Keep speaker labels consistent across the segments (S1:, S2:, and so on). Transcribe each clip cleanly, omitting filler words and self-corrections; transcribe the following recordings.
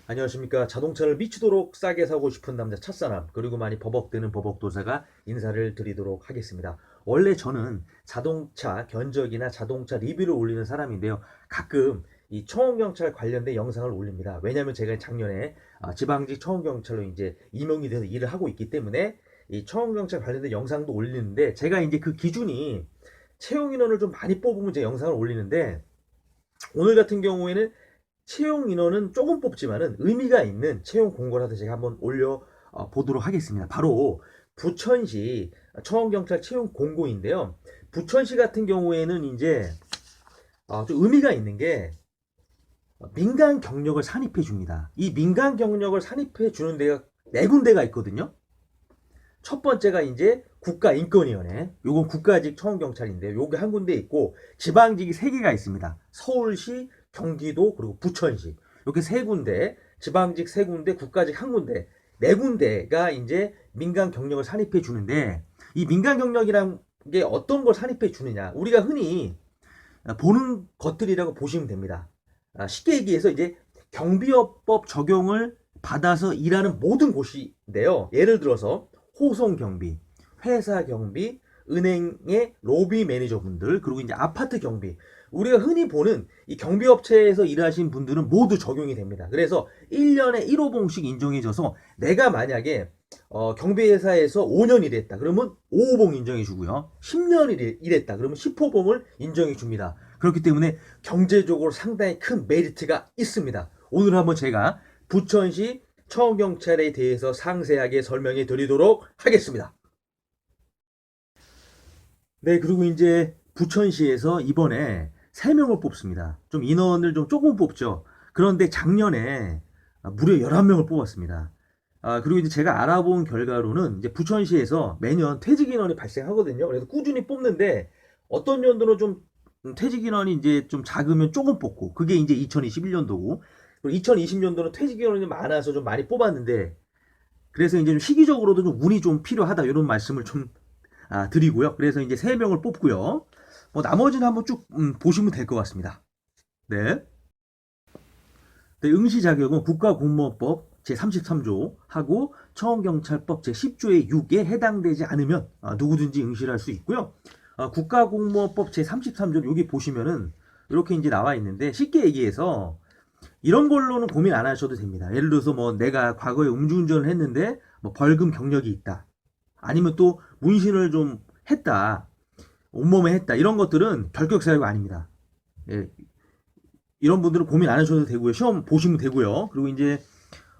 S1: 안녕하십니까. 자동차를 미치도록 싸게 사고 싶은 남자 찻사람, 그리고 많이 버벅대는 버벅도사가 인사를 드리도록 하겠습니다. 원래 저는 자동차 견적이나 자동차 리뷰를 올리는 사람인데요. 가끔 이 청원경찰 관련된 영상을 올립니다. 왜냐하면 제가 작년에 지방직 청원경찰로 이제 임용이 돼서 일을 하고 있기 때문에 이 청원경찰 관련된 영상도 올리는데, 제가 이제 그 기준이 채용 인원을 좀 많이 뽑으면 제 영상을 올리는데, 오늘 같은 경우에는 채용 인원은 조금 뽑지만은 의미가 있는 채용 공고라도 제가 한번 올려 보도록 하겠습니다. 바로 부천시 청원경찰 채용 공고인데요. 부천시 같은 경우에는 이제 좀 의미가 있는 게 민간 경력을 산입해 줍니다. 이 민간 경력을 산입해 주는 데가 네 군데가 있거든요. 첫 번째가 이제 국가인권위원회, 요건 국가직 청원경찰인데요. 요게 한 군데 있고, 지방직이 세 개가 있습니다. 서울시, 경기도, 그리고 부천시. 이렇게 세 군데, 지방직 세 군데, 국가직 한 군데, 네 군데가 이제 민간 경력을 산입해 주는데, 이 민간 경력이란 게 어떤 걸 산입해 주느냐, 우리가 흔히 보는 것들이라고 보시면 됩니다. 쉽게 얘기해서 이제 경비업법 적용을 받아서 일하는 모든 곳인데요. 예를 들어서 호송 경비, 회사 경비, 은행의 로비 매니저분들, 그리고 이제 아파트 경비. 우리가 흔히 보는 이 경비업체에서 일하신 분들은 모두 적용이 됩니다. 그래서 1년에 1호봉씩 인정해줘서, 내가 만약에 경비회사에서 5년 일했다 그러면 5호봉 인정해 주고요. 10년 일했다 그러면 10호봉을 인정해 줍니다. 그렇기 때문에 경제적으로 상당히 큰 메리트가 있습니다. 오늘 한번 제가 부천시 청원경찰에 대해서 상세하게 설명해 드리도록 하겠습니다. 네, 그리고 이제 부천시에서 이번에 3명을 뽑습니다. 좀 인원을 좀 조금 뽑죠. 그런데 작년에 무려 11명을 뽑았습니다. 그리고 이제 제가 알아본 결과로는 이제 부천시에서 매년 퇴직 인원이 발생하거든요. 그래서 꾸준히 뽑는데, 어떤 연도는 좀 퇴직 인원이 이제 좀 작으면 조금 뽑고, 그게 이제 2021년도고, 그리고 2020년도는 퇴직 인원이 많아서 좀 많이 뽑았는데, 그래서 이제 좀 시기적으로도 좀 운이 좀 필요하다, 이런 말씀을 좀 드리고요. 그래서 이제 3명을 뽑고요. 뭐 나머지는 한번 쭉 보시면 될 것 같습니다. 네. 네, 응시 자격은 국가공무원법 제33조 하고 청원경찰법 제10조의 6에 해당되지 않으면 누구든지 응시를 할 수 있고요. 국가공무원법 제33조 여기 보시면은 이렇게 이제 나와 있는데, 쉽게 얘기해서 이런 걸로는 고민 안 하셔도 됩니다. 예를 들어서 뭐 내가 과거에 음주운전을 했는데 뭐 벌금 경력이 있다, 아니면 또 문신을 좀 했다, 온몸에 했다, 이런 것들은 결격 사유가 아닙니다. 예, 이런 분들은 고민 안 하셔도 되고요. 시험 보시면 되고요. 그리고 이제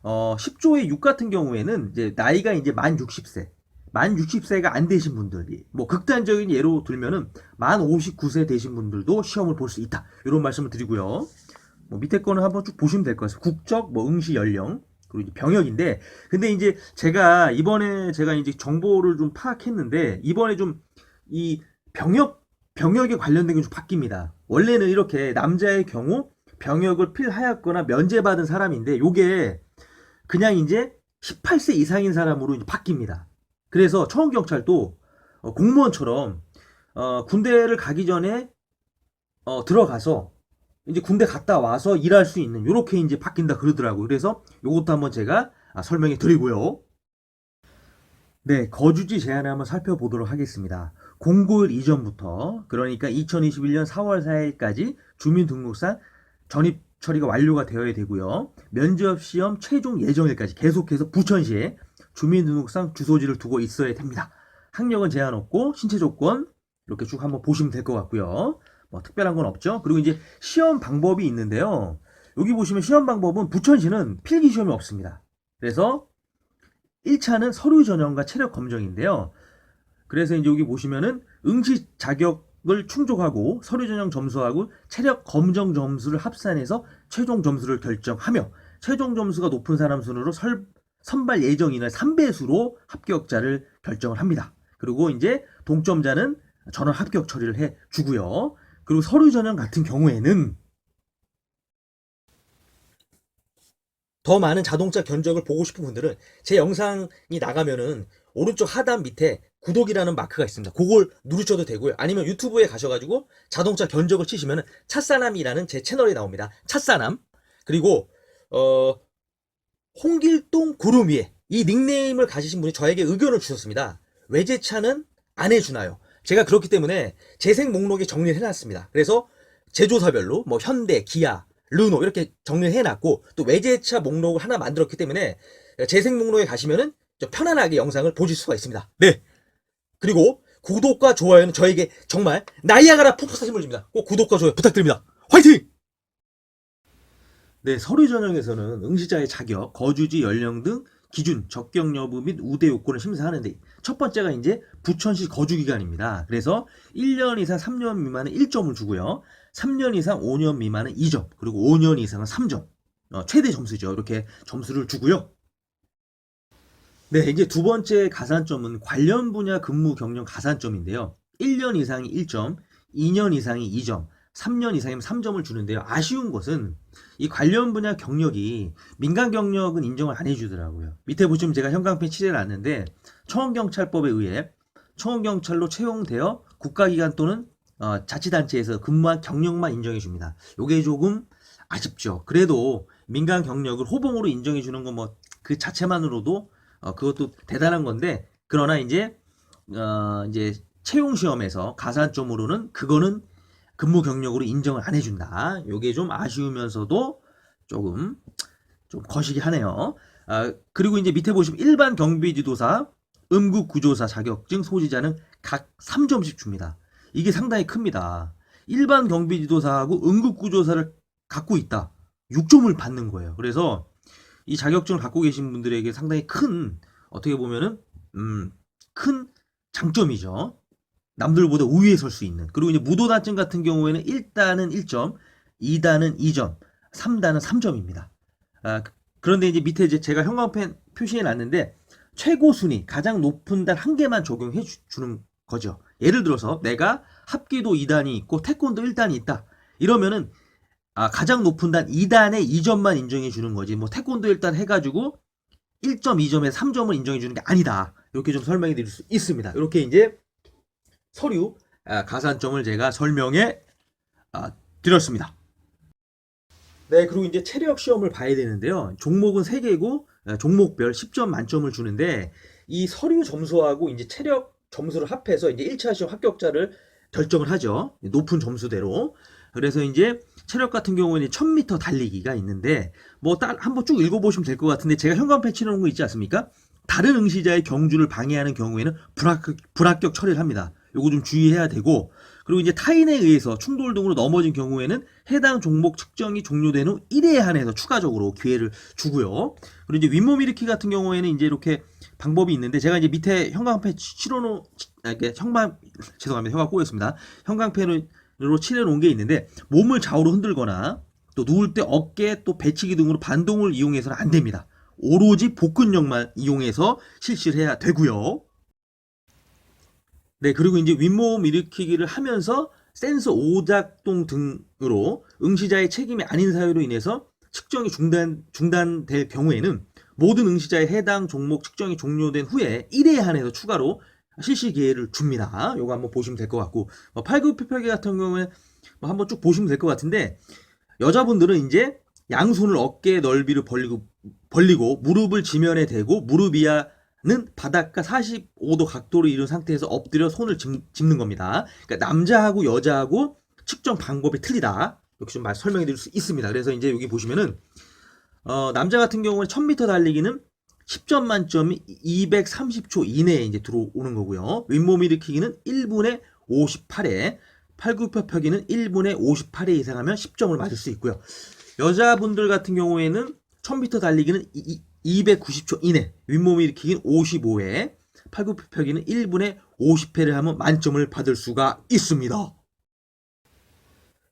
S1: 10조의 6 같은 경우에는 이제 나이가 이제 만 60세, 만 60세가 안 되신 분들이, 뭐 극단적인 예로 들면은 만 59세 되신 분들도 시험을 볼 수 있다, 이런 말씀을 드리고요. 뭐 밑에 거는 한번 쭉 보시면 될 것 같아요. 국적, 뭐 응시 연령, 그리고 이제 병역인데, 근데 이제 제가 이번에 제가 이제 정보를 좀 파악했는데, 이번에 좀 이 병역에 관련된 게 좀 바뀝니다. 원래는 이렇게 남자의 경우 병역을 필하였거나 면제받은 사람인데, 요게 그냥 이제 18세 이상인 사람으로 이제 바뀝니다. 그래서 청원경찰도 공무원처럼 군대를 가기 전에 들어가서 이제 군대 갔다 와서 일할 수 있는, 요렇게 이제 바뀐다 그러더라고요. 그래서 요것도 한번 제가 설명해 드리고요. 네, 거주지 제한을 한번 살펴보도록 하겠습니다. 공고일 이전부터, 그러니까 2021년 4월 4일까지 주민등록상 전입 처리가 완료가 되어야 되고요. 면접시험 최종 예정일까지 계속해서 부천시에 주민등록상 주소지를 두고 있어야 됩니다. 학력은 제한 없고 신체 조건 이렇게 쭉 한번 보시면 될 것 같고요. 뭐 특별한 건 없죠. 그리고 이제 시험 방법이 있는데요. 여기 보시면 시험 방법은 부천시는 필기 시험이 없습니다. 그래서 1차는 서류 전형과 체력 검정인데요. 그래서 이제 여기 보시면은 응시 자격을 충족하고 서류 전형 점수하고 체력 검정 점수를 합산해서 최종 점수를 결정하며, 최종 점수가 높은 사람 순으로 선발 예정 인원 3배수로 합격자를 결정을 합니다. 그리고 이제 동점자는 전원 합격 처리를 해 주고요. 그리고 서류 전형 같은 경우에는 더 많은 자동차 견적을 보고 싶은 분들은 제 영상이 나가면은 오른쪽 하단 밑에 구독이라는 마크가 있습니다. 그걸 누르셔도 되고요. 아니면 유튜브에 가셔가지고 자동차 견적을 치시면은 찻사남이라는 제 채널이 나옵니다. 찻사남. 그리고 홍길동 구름 위에 이 닉네임을 가지신 분이 저에게 의견을 주셨습니다. 외제차는 안 해주나요? 제가 그렇기 때문에 재생 목록에 정리를 해놨습니다. 그래서 제조사별로 뭐 현대, 기아, 르노 이렇게 정리를 해놨고 또 외제차 목록을 하나 만들었기 때문에 재생 목록에 가시면은 좀 편안하게 영상을 보실 수가 있습니다. 네. 그리고 구독과 좋아요는 저에게 정말 나이아가라 폭포사 힘을 줍니다. 꼭 구독과 좋아요 부탁드립니다. 화이팅! 네, 서류 전형에서는 응시자의 자격, 거주지, 연령 등 기준, 적격 여부 및 우대 요건을 심사하는데 첫 번째가 이제 부천시 거주 기간입니다. 그래서 1년 이상 3년 미만은 1점을 주고요. 3년 이상 5년 미만은 2점, 그리고 5년 이상은 3점. 최대 점수죠. 이렇게 점수를 주고요. 네, 이제 두 번째 가산점은 관련 분야 근무 경력 가산점인데요. 1년 이상이 1점, 2년 이상이 2점, 3년 이상이면 3점을 주는데요. 아쉬운 것은 이 관련 분야 경력이 민간 경력은 인정을 안 해주더라고요. 밑에 보시면 제가 형광펜 칠해놨는데 청원경찰법에 의해 청원경찰로 채용되어 국가기관 또는 자치단체에서 근무한 경력만 인정해 줍니다. 이게 조금 아쉽죠. 그래도 민간 경력을 호봉으로 인정해 주는 건 뭐 그 자체만으로도 그것도 대단한 건데, 그러나 이제 채용 시험에서 가산점으로는 그거는 근무 경력으로 인정을 안 해준다. 요게 좀 아쉬우면서도 조금 좀 거시기 하네요. 그리고 이제 밑에 보시면 일반 경비지도사, 음국구조사 자격증 소지자는 각 3점씩 줍니다. 이게 상당히 큽니다. 일반 경비지도사하고 음국구조사를 갖고 있다. 6점을 받는 거예요. 그래서 이 자격증을 갖고 계신 분들에게 상당히 큰, 어떻게 보면은 큰 장점이죠. 남들보다 우위에 설 수 있는. 그리고 이제 무도단증 같은 경우에는 1단은 1점, 2단은 2점, 3단은 3점입니다. 그런데 이제 밑에 이제 제가 형광펜 표시해 놨는데 최고 순위, 가장 높은 단 한 개만 적용해 주는 거죠. 예를 들어서 내가 합기도 2단이 있고 태권도 1단이 있다. 이러면은 가장 높은 단 2단에 2점만 인정해 주는 거지. 뭐 태권도 1단 해가지고 1점, 2점에 3점을 인정해 주는 게 아니다. 이렇게 좀 설명해 드릴 수 있습니다. 이렇게 이제 서류 가산점을 제가 설명해 드렸습니다. 네, 그리고 이제 체력 시험을 봐야 되는데요. 종목은 3개고 종목별 10점 만점을 주는데 이 서류 점수하고 이제 체력 점수를 합해서 이제 1차 시험 합격자를 결정을 하죠. 높은 점수대로. 그래서 이제 체력 같은 경우에는 1000m 달리기가 있는데 뭐 한번 쭉 읽어보시면 될 것 같은데 제가 형광펜 치는 거 있지 않습니까? 다른 응시자의 경주를 방해하는 경우에는 불합격 처리를 합니다. 요거 좀 주의해야 되고, 그리고 이제 타인에 의해서 충돌 등으로 넘어진 경우에는 해당 종목 측정이 종료된 후 1회에 한해서 추가적으로 기회를 주고요. 그리고 이제 윗몸 일으키기 같은 경우에는 이제 이렇게 방법이 있는데 제가 이제 밑에 형광펜 칠해놓은 죄송합니다. 혀가 꼬였습니다. 형광펜으로 칠해놓은 게 있는데 몸을 좌우로 흔들거나 또 누울 때 어깨 또 배치기 등으로 반동을 이용해서는 안 됩니다. 오로지 복근력만 이용해서 실시를 해야 되고요. 네, 그리고 이제 윗몸 일으키기를 하면서 센서 오작동 등으로 응시자의 책임이 아닌 사유로 인해서 측정이 중단될 경우에는 모든 응시자의 해당 종목 측정이 종료된 후에 1회에 한해서 추가로 실시 기회를 줍니다. 요거 한번 보시면 될 것 같고, 팔굽혀펴기 같은 경우에 한번 쭉 보시면 될 것 같은데, 여자분들은 이제 양손을 어깨 넓이로 벌리고 무릎을 지면에 대고 무릎 이하는 바닥과 45도 각도로 이룬 상태에서 엎드려 손을 짚는 겁니다. 그러니까 남자하고 여자하고 측정 방법이 틀리다. 이렇게 좀 설명해 드릴 수 있습니다. 그래서 이제 여기 보시면은 남자 같은 경우는 1000m 달리기는 10점 만점이 230초 이내에 이제 들어오는 거고요. 윗몸 일으키기는 1분에 58회, 팔굽혀펴기는 1분에 58회 이상 하면 10점을 맞을 수 있고요. 여자분들 같은 경우에는 1000m 달리기는 290초 이내, 윗몸 일으키기는 55회, 팔굽혀펴기는 1분에 50회를 하면 만점을 받을 수가 있습니다.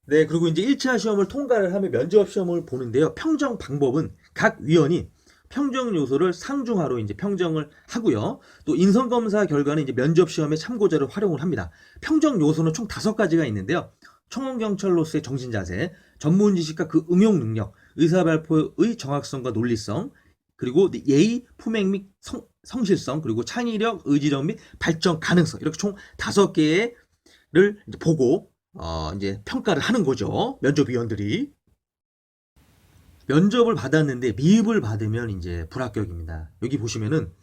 S1: 네, 그리고 이제 1차 시험을 통과를 하면 면접 시험을 보는데요. 평정 방법은 각 위원이 평정 요소를 상중하로 이제 평정을 하고요. 또 인성 검사 결과는 이제 면접 시험의 참고자로 활용을 합니다. 평정 요소는 총 5가지가 있는데요. 청원 경찰로서의 정신 자세, 전문 지식과 그 응용 능력, 의사 발표의 정확성과 논리성, 그리고 예의, 품행 및 성실성, 그리고 창의력, 의지력 및 발전 가능성, 이렇게 총 5개를 이제 보고 이제 평가를 하는 거죠. 면접위원들이. 면접을 받았는데 미흡을 받으면 이제 불합격입니다. 여기 보시면은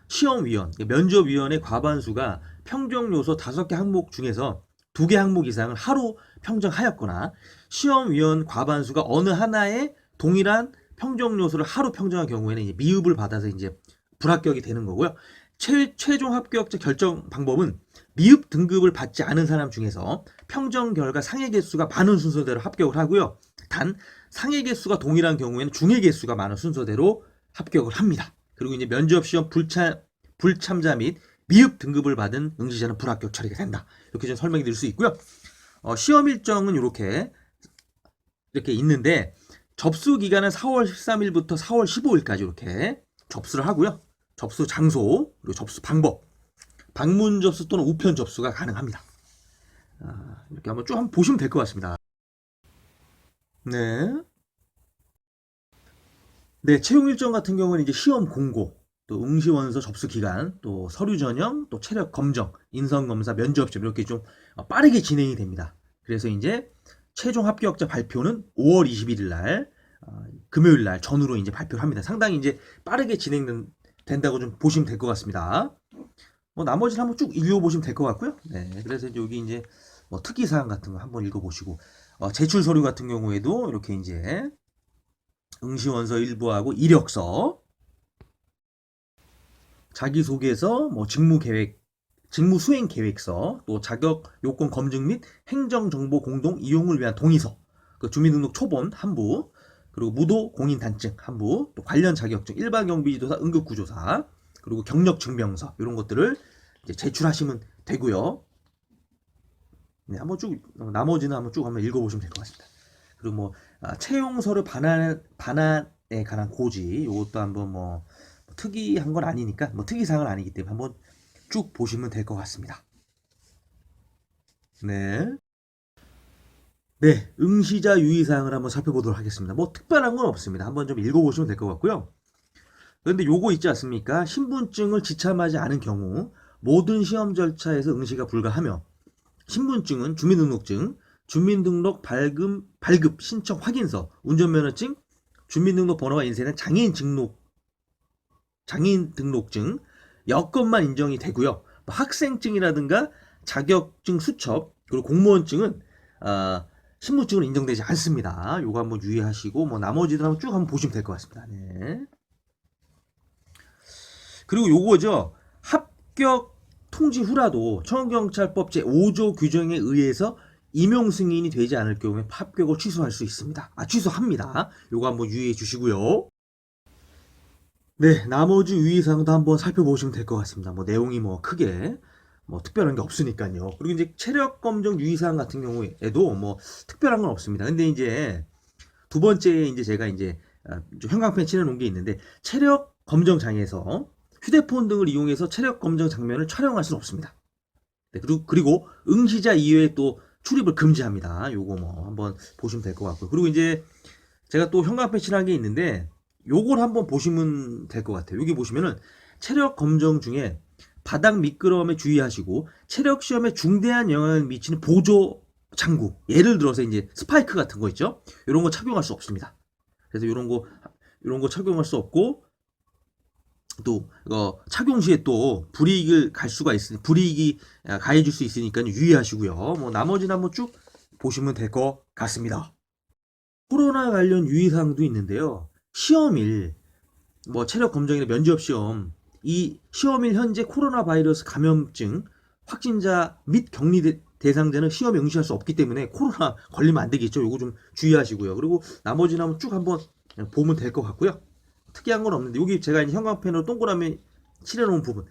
S1: 시험위원, 면접위원의 과반수가 평정 요소 5개 항목 중에서 2개 항목 이상을 하루 평정하였거나 시험위원 과반수가 어느 하나의 동일한 평정 요소를 하루 평정한 경우에는 이제 미흡을 받아서 이제 불합격이 되는 거고요. 최종 합격자 결정 방법은 미흡 등급을 받지 않은 사람 중에서 평정 결과 상해 개수가 많은 순서대로 합격을 하고요. 단 상해 개수가 동일한 경우에는 중해 개수가 많은 순서대로 합격을 합니다. 그리고 이제 면접 시험 불참자 및 미흡 등급을 받은 응시자는 불합격 처리가 된다. 이렇게 좀 설명이 드릴 수 있고요. 시험 일정은 이렇게 있는데 접수 기간은 4월 13일부터 4월 15일까지 이렇게 접수를 하고요. 접수 장소, 그리고 접수 방법, 방문 접수 또는 우편 접수가 가능합니다. 이렇게 한번 쭉 보시면 될 것 같습니다. 네. 네, 채용 일정 같은 경우는 이제 시험 공고, 또 응시 원서 접수 기간, 또 서류 전형, 또 체력 검정, 인성 검사, 면접 시험 이렇게 좀 빠르게 진행이 됩니다. 그래서 이제 최종 합격자 발표는 5월 21일 날 금요일 날 전후로 이제 발표를 합니다. 상당히 이제 빠르게 진행된다고 좀 보시면 될 것 같습니다. 뭐 나머지는 한번 쭉 읽어보시면 될 것 같고요. 네, 그래서 이제 여기 이제 뭐 특이사항 같은 거 한번 읽어보시고 제출 서류 같은 경우에도 이렇게 이제 응시원서 일부하고 이력서, 자기소개서, 뭐 직무계획, 직무수행계획서, 또 자격 요건 검증 및 행정정보 공동 이용을 위한 동의서, 그 주민등록 초본 한부, 그리고 무도 공인단증 한부, 또 관련 자격증, 일반경비지도사, 응급구조사, 그리고 경력증명서 이런 것들을 이제 제출하시면 되고요. 네, 한번 쭉 나머지는 한번 읽어보시면 될 것 같습니다. 그리고 뭐 채용서류 반환에 관한 고지 이것도 한번 뭐 특이한 건 아니니까 뭐 특이사항은 아니기 때문에 한번 쭉 보시면 될 것 같습니다. 네. 네, 응시자 유의사항을 한번 살펴보도록 하겠습니다. 뭐 특별한 건 없습니다. 한번 좀 읽어보시면 될 것 같고요. 그런데 요거 있지 않습니까? 신분증을 지참하지 않은 경우 모든 시험 절차에서 응시가 불가하며 신분증은 주민등록증, 주민등록 발급 신청 확인서, 운전면허증, 주민등록 번호가 인쇄된 장애인 등록증, 여건만 인정이 되고요. 뭐 학생증이라든가 자격증 수첩, 그리고 공무원증은 신분증은 인정되지 않습니다. 요거 한번 유의하시고 뭐 나머지들 한번 보시면 될 것 같습니다. 네. 그리고 요거죠. 합격 통지 후라도 청원경찰법 제5조 규정에 의해서 임용 승인이 되지 않을 경우에 합격을 취소할 수 있습니다. 취소합니다. 요거 한번 유의해 주시고요. 네, 나머지 유의사항도 한번 살펴보시면 될 것 같습니다. 뭐 내용이 뭐 크게 뭐 특별한 게 없으니까요. 그리고 이제 체력 검정 유의사항 같은 경우에도 뭐 특별한 건 없습니다. 근데 이제 두 번째 이제 제가 이제 좀 형광펜 칠해놓은 게 있는데 체력 검정 장에서 휴대폰 등을 이용해서 체력 검정 장면을 촬영할 수는 없습니다. 네, 그리고 응시자 이외에 또 출입을 금지합니다. 요거 뭐 한번 보시면 될 것 같고요. 그리고 이제 제가 또 형광펜 칠한 게 있는데 요걸 한번 보시면 될 것 같아요. 여기 보시면은 체력 검정 중에 바닥 미끄러움에 주의하시고 체력 시험에 중대한 영향을 미치는 보조 장구, 예를 들어서 이제 스파이크 같은 거 있죠? 이런 거 착용할 수 없습니다. 그래서 이런 거 착용할 수 없고 또 착용 시에 또 불이익을 갈 수가 있으니 불이익이 가해질 수 있으니까 유의하시고요. 뭐 나머지는 한번 쭉 보시면 될 것 같습니다. 코로나 관련 유의사항도 있는데요. 시험일, 뭐 체력 검정이나 면접 시험, 이 시험일 현재 코로나 바이러스 감염증 확진자 및 격리 대상자는 시험에 응시할 수 없기 때문에 코로나 걸리면 안 되겠죠. 요거 좀 주의하시고요. 그리고 나머지는 한번 쭉 한번 보면 될 것 같고요. 특이한 건 없는데 여기 제가 이제 형광펜으로 동그라미 칠해놓은 부분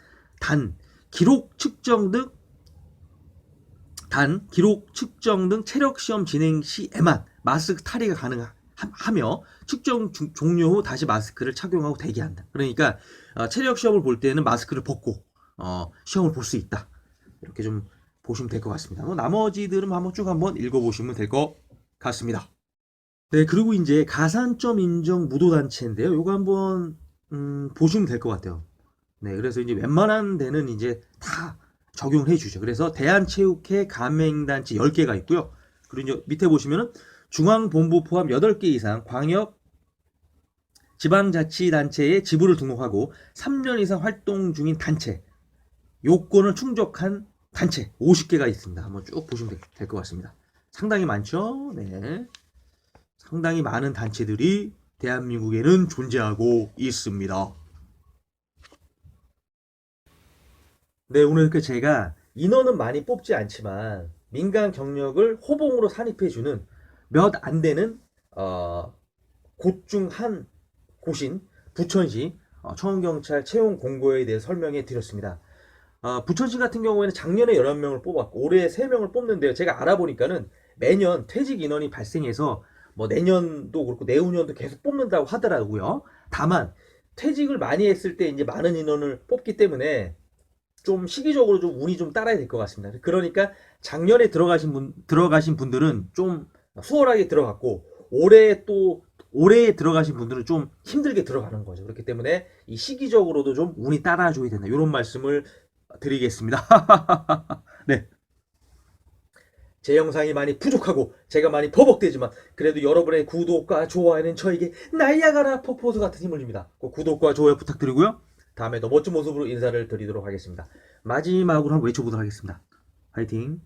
S1: 기록 측정 등 체력 시험 진행 시에만 마스크 탈의가 가능하며 측정 종료 후 다시 마스크를 착용하고 대기한다. 그러니까 체력 시험을 볼 때는 마스크를 벗고 시험을 볼 수 있다. 이렇게 좀 보시면 될 것 같습니다. 나머지들은 한번 읽어보시면 될 것 같습니다. 네, 그리고 이제 가산점 인정 무도단체인데요. 요거 한번 보시면 될 것 같아요. 네, 그래서 이제 웬만한 데는 이제 다 적용을 해주죠. 그래서 대한체육회 가맹단체 10개가 있고요. 그리고 이제 밑에 보시면은 중앙본부 포함 8개 이상 광역 지방자치단체에 지부를 등록하고 3년 이상 활동 중인 단체, 요건을 충족한 단체 50개가 있습니다. 한번 쭉 보시면 될 것 같습니다. 상당히 많죠? 네. 상당히 많은 단체들이 대한민국에는 존재하고 있습니다. 네, 오늘 이렇게 제가 인원은 많이 뽑지 않지만 민간 경력을 호봉으로 산입해주는 몇 안 되는 곳 중 한 곳인 부천시 청원경찰 채용 공고에 대해 설명해 드렸습니다. 부천시 같은 경우에는 작년에 11명을 뽑았고 올해 3명을 뽑는데요. 제가 알아보니까는 매년 퇴직 인원이 발생해서 뭐 내년도 그렇고 내후년도 계속 뽑는다고 하더라고요. 다만 퇴직을 많이 했을 때 이제 많은 인원을 뽑기 때문에 좀 시기적으로 좀 운이 좀 따라야 될 것 같습니다. 그러니까 작년에 들어가신 분들은 좀 수월하게 들어갔고 올해 들어가신 분들은 좀 힘들게 들어가는 거죠. 그렇기 때문에 이 시기적으로도 좀 운이 따라줘야 된다. 이런 말씀을 드리겠습니다. 네. 제 영상이 많이 부족하고 제가 많이 버벅대지만 그래도 여러분의 구독과 좋아요는 저에게 나이아가라 폭포수 같은 힘을 줍니다. 꼭 구독과 좋아요 부탁드리고요. 다음에 더 멋진 모습으로 인사를 드리도록 하겠습니다. 마지막으로 한번 외쳐보도록 하겠습니다. 화이팅!